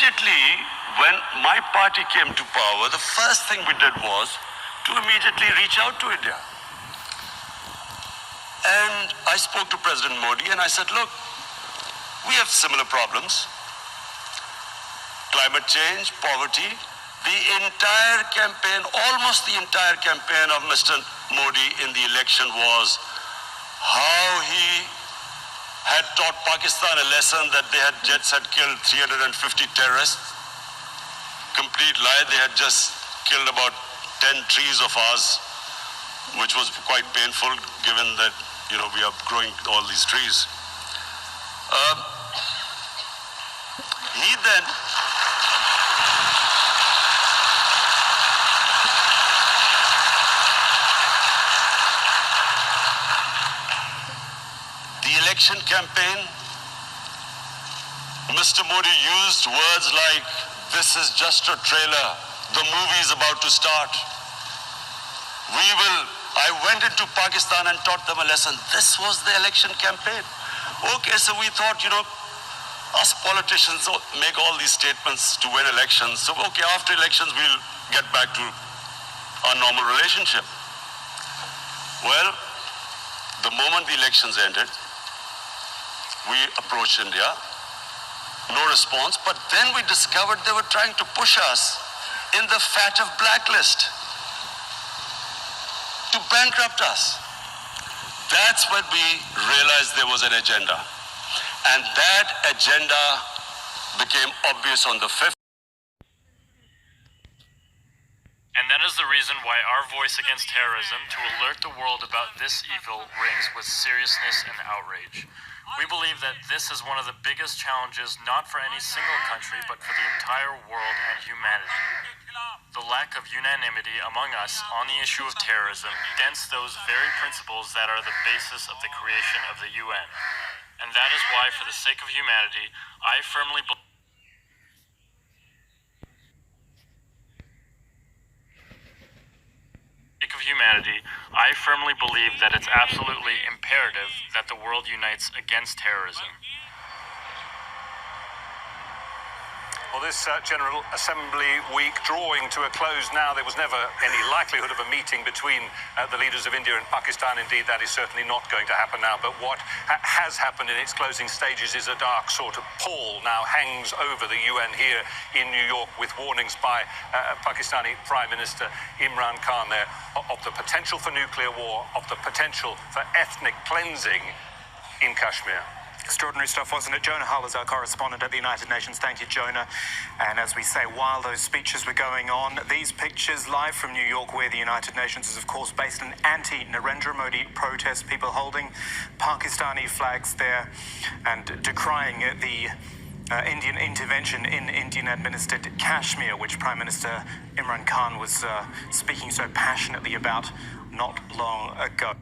immediately, when my party came to power, the first thing we did was to immediately reach out to India. And I spoke to President Modi and I said, look, we have similar problems. Climate change, poverty. The entire campaign, almost the entire campaign of Mr. Modi in the election was how he had taught Pakistan a lesson that jets had killed 350 terrorists. Complete lie. They had just killed about 10 trees of ours, which was quite painful given that, we are growing all these trees. He then the election campaign, Mr. Modi used words like, this is just a trailer, the movie is about to start. I went into Pakistan and taught them a lesson. This was the election campaign. Okay, so we thought, us politicians make all these statements to win elections. So, okay, after elections, we'll get back to our normal relationship. Well, the moment the elections ended, we approached India, no response, but then we discovered they were trying to push us in the FATF blacklist to bankrupt us. That's when we realized there was an agenda. And that agenda became obvious on the 5th. And that is the reason why our voice against terrorism, to alert the world about this evil, rings with seriousness and outrage. We believe that this is one of the biggest challenges, not for any single country, but for the entire world and humanity. The lack of unanimity among us on the issue of terrorism against those very principles that are the basis of the creation of the UN. And that is why, for the sake of humanity, I firmly believe that it's absolutely imperative that the world unites against terrorism. Well, this General Assembly week drawing to a close now. There was never any likelihood of a meeting between the leaders of India and Pakistan. Indeed, that is certainly not going to happen now. But what has happened in its closing stages is a dark sort of pall now hangs over the UN here in New York, with warnings by Pakistani Prime Minister Imran Khan there of the potential for nuclear war, of the potential for ethnic cleansing in Kashmir. Extraordinary stuff, wasn't it? Jonah Hull is our correspondent at the United Nations. Thank you, Jonah. And as we say, while those speeches were going on, these pictures live from New York, where the United Nations is, of course, based, an anti-Narendra Modi protest, people holding Pakistani flags there and decrying the Indian intervention in Indian-administered Kashmir, which Prime Minister Imran Khan was speaking so passionately about not long ago.